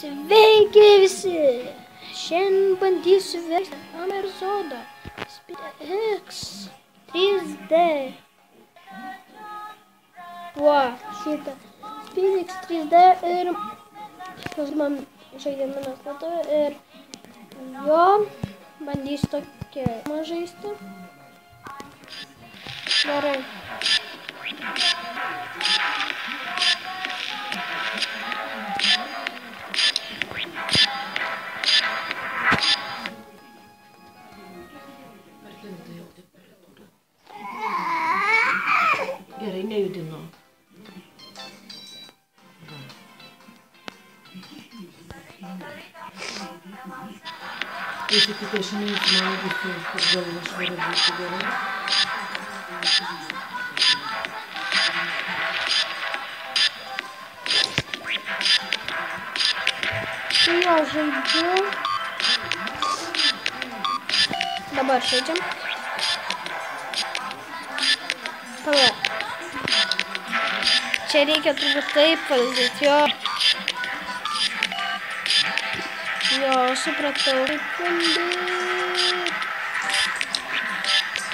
Sveiki visi! Šiandien bandysiu vesti Amerzodą SpeedX 3D. Šitą SpeedX 3D ir man žaidimą metu ir jo bandysiu tokia žaisti. Gerai. Gerai, nejudinu. Jeigu tik aš neįsmaugysiu, kad galva švaria būtų gerai. Tai jo žaidžiu. Dabar žaidžiam. Palauk. Čia reikia turbūt taip valdyti, jo. Jo, supratau.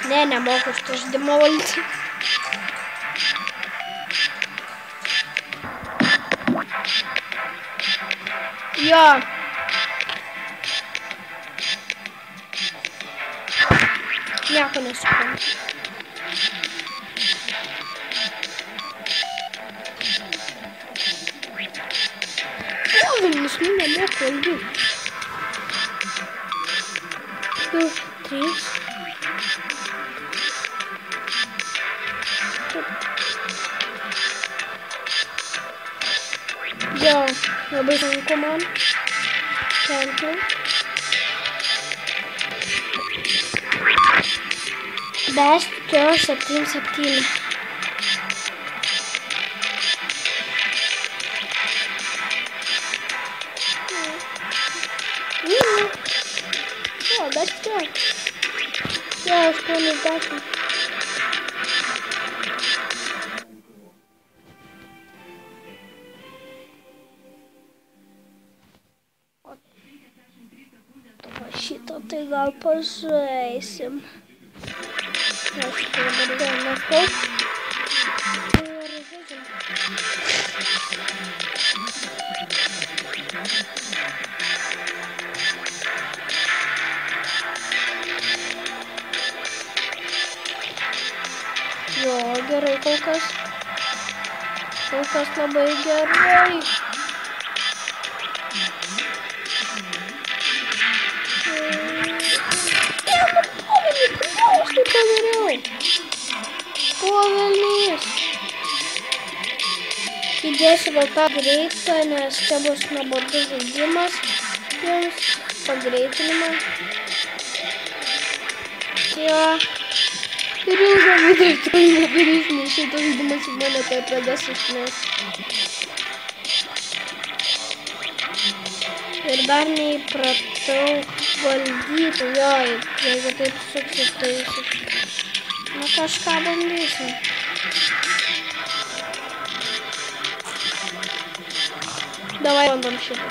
Ne, nemoku šito žaidimo valdyti. Jo. Nieko nesuprantu. Vilnius nemoku valdyti. 2, 3. Jo, labai sunku man. Tenkiu. Best 7. O, best 10. Jo, 80. Šitą tai gal pažaisim. Aš tai dabar neskau. Ir žaidžiam. Jo, gerai kol kas. Kol kas labai gerai. Aš tai padariau. Velnys. Įdėsiu gal tą greitą, nes čia bus nuobodus žaidimas. Jums pagreitinimą. Jo. Ir ilgą video to nedarys, nes šitas žaidimas į mane tai pradės išmės. Ir dar neįpratau valdyti, jo, jeigu taip suksis, tai suksis. Na kažką bandysim. Davai bandom šitą.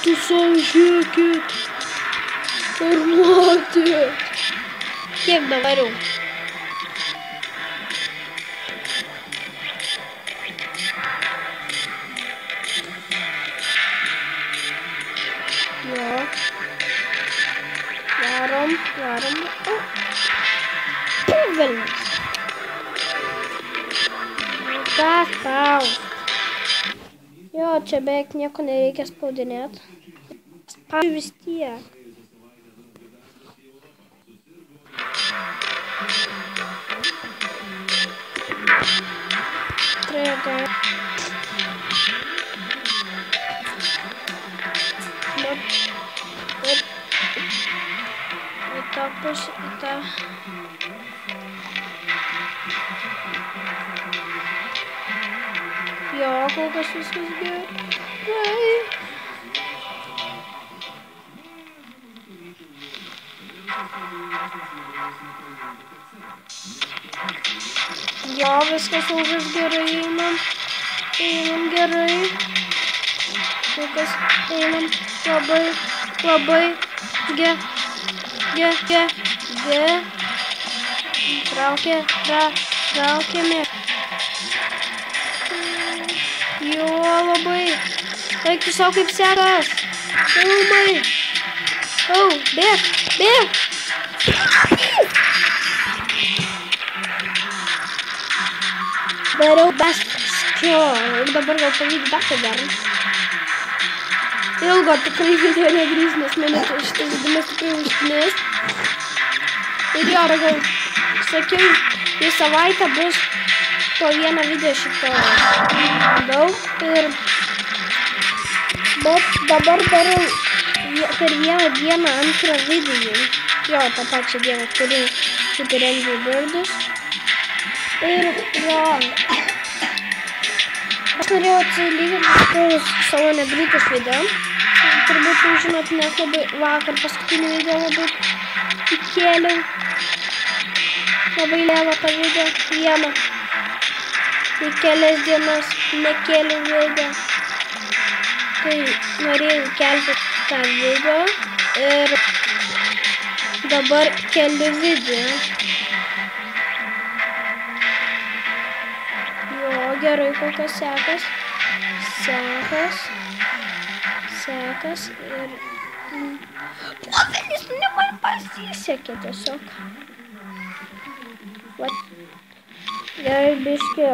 Tu savo žiūrėkit. Ar matėt? Kiek davariau? Jo. Varom. O. Velnys. Ką tau? Jo, čia beveik nieko nereikia spaudinėti. Spaudžiu vis tiek. Trėgai. Į tą pusę, į tą. Jo, kol kas viskas gerai. Jo, viskas gerai man. Einam gerai. Kol kas einam labai. Traukiame. Jo, labai. Eik tu savo kaip sekas. Labai. Bėg. Dariau beskio. Ir dabar gal pavyks dar padarant. Ilgo tikrai video negrįs, nes mane šitas žaidimas tikrai užknės. Ir jo, gal sakiau, į savaitę bus po vieną video šito daug. Bet dabar darau per vieną dieną antrą video. Jo, tą pačią dieną turiu Super Angry Birds. Ir jo. Aš norėjau atsilyginti su savo negreitus video. Turbūt jau žinot, nes labai vakar paskutinį video labai įkėliau. Labai lėmą tą video. Vieną. Į kelias dienas nekėliau video. Tai norėjau kelti tą video. Ir dabar keliu video. Jo, gerai, kol kas sekas. Ir... Plovelis, man pasisekė tiesiog. Vat. Gerai, biški.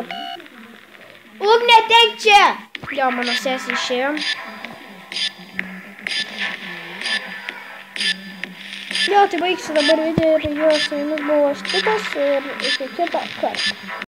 Ugnė, teik čia! Jo, mano sesė išėjo. Jo, tai baigsiu dabar video ir jo su jumis buvo aš Titas ir iki kito karto.